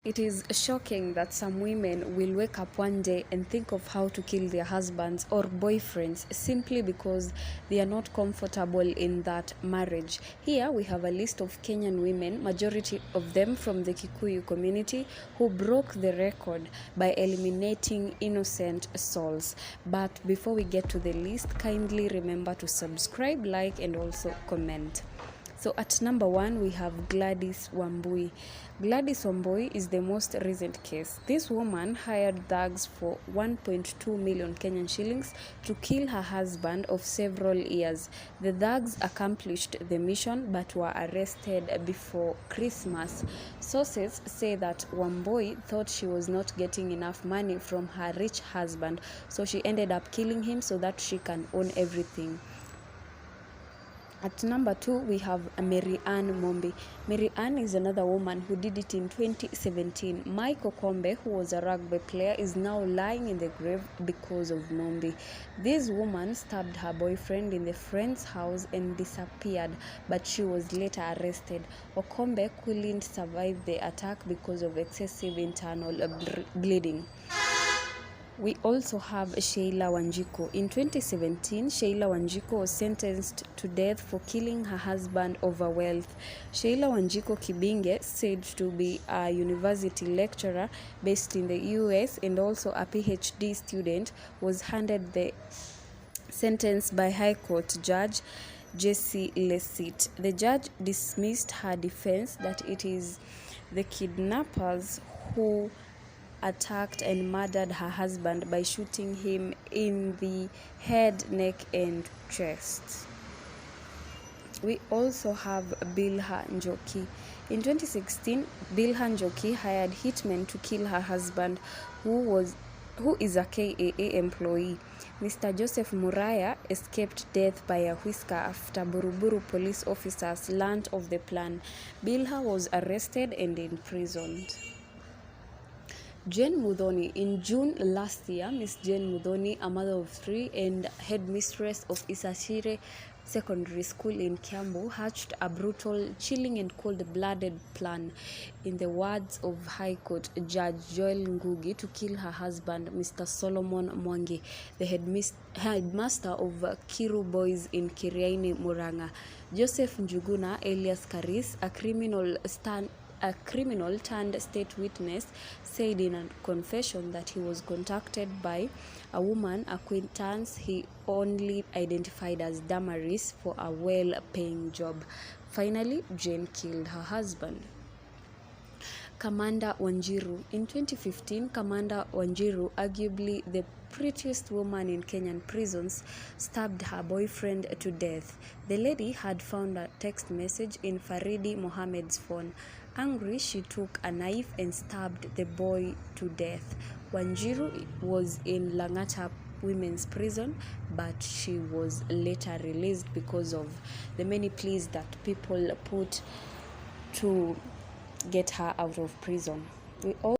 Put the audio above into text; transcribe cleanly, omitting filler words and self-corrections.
It is shocking that some women will wake up one day and think of how to kill their husbands or boyfriends simply because they are not comfortable in that marriage. Here we have a list of Kenyan women, majority of them from the Kikuyu community, who broke the record by eliminating innocent souls. But before we get to the list, kindly remember to subscribe, like, and also comment. So at number 1, we have Gladys Wambui. Gladys Wambui is the most recent case. This woman hired thugs for 1.2 million Kenyan shillings to kill her husband of several years. The thugs accomplished the mission but were arrested before Christmas. Sources say that Wambui thought she was not getting enough money from her rich husband, so she ended up killing him so that she can own everything. At number 2, we have Mary Ann Mombi. Mary Ann is another woman who did it in 2017. Mike Okombe, who was a rugby player, is now lying in the grave because of Mombi. This woman stabbed her boyfriend in the friend's house and disappeared, but she was later arrested. Okombe couldn't survive the attack because of excessive internal bleeding. We also have Sheila Wanjiku. In 2017, Sheila Wanjiku was sentenced to death for killing her husband over wealth. Sheila Wanjiku Kibinge, said to be a university lecturer based in the US and also a PhD student, was handed the sentence by High Court Judge Jesse Lesit. The judge dismissed her defense that it is the kidnappers who attacked and murdered her husband by shooting him in the head, neck, and chest. We also have Bilha Njoki. In 2016, Bilha Njoki hired hitmen to kill her husband, who is a KAA employee. Mr. Joseph Muraya escaped death by a whisker after Buruburu police officers learned of the plan. Bilha was arrested and imprisoned. Jane Muthoni. In June last year, Miss Jane Muthoni, a mother of 3 and headmistress of Isashire Secondary School in Kiambu, hatched a brutal, chilling and cold-blooded plan, in the words of High Court Judge Joel Ngugi, to kill her husband, Mr. Solomon Mwangi, the headmaster of Kiru Boys in Kiriaini, Murang'a. Joseph Njuguna, alias Karis, a criminal turned state witness, said in a confession that he was contacted by a woman acquaintance he only identified as Damaris for a well-paying job. Finally, Jane killed her husband. Kamanda Wanjiru. In 2015, Kamanda Wanjiru, arguably the prettiest woman in Kenyan prisons, stabbed her boyfriend to death. The lady had found a text message in Faridi Mohammed's phone. Angry, she took a knife and stabbed the boy to death. Wanjiru was in Lang'ata women's prison, but she was later released because of the many pleas that people put to get her out of prison. We